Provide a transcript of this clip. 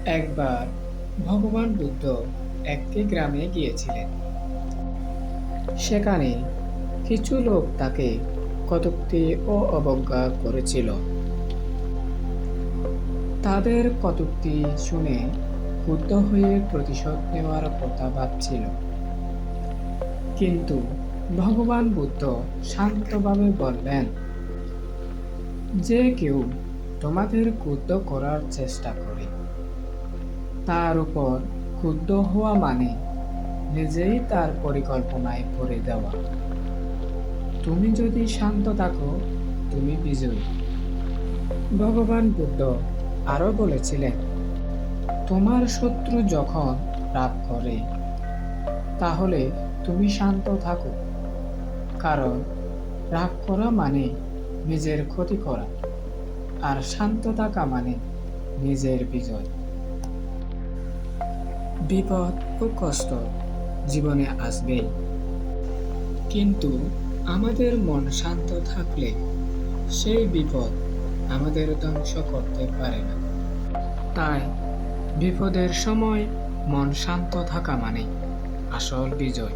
একবার ভগবান বুদ্ধ একটি গ্রামে গিয়েছিলেন। সেখানে কিছু লোক তাকে কটূক্তি ও অবজ্ঞা করেছিল। তাদের কটূক্তি শুনে ক্রুদ্ধ হয়ে প্রতিশোধ নেওয়ার কথা ভাবছিল। কিন্তু ভগবান বুদ্ধ শান্তভাবে বললেন, যে কেউ তোমাদের ক্রুদ্ধ করার চেষ্টা করে তার উপর ক্রুদ্ধ হওয়া মানে নিজেই তার পরিকল্পনায় পড়ে দেওয়া। তুমি যদি শান্ত থাকো, তুমি বিজয়ী। ভগবান বুদ্ধ আরো বলেছিলেন, তোমার শত্রু যখন রাগ করে তাহলে তুমি শান্ত থাকো, কারণ রাগ করা মানে নিজের ক্ষতি করা, আর শান্ত থাকা মানে নিজের বিজয়। বিপদ ও কষ্ট জীবনে আসবেই, কিন্তু আমাদের মন শান্ত থাকলে সেই বিপদ আমাদের ধ্বংস করতে পারে না। তাই বিপদের সময় মন শান্ত থাকা মানে আসল বিজয়।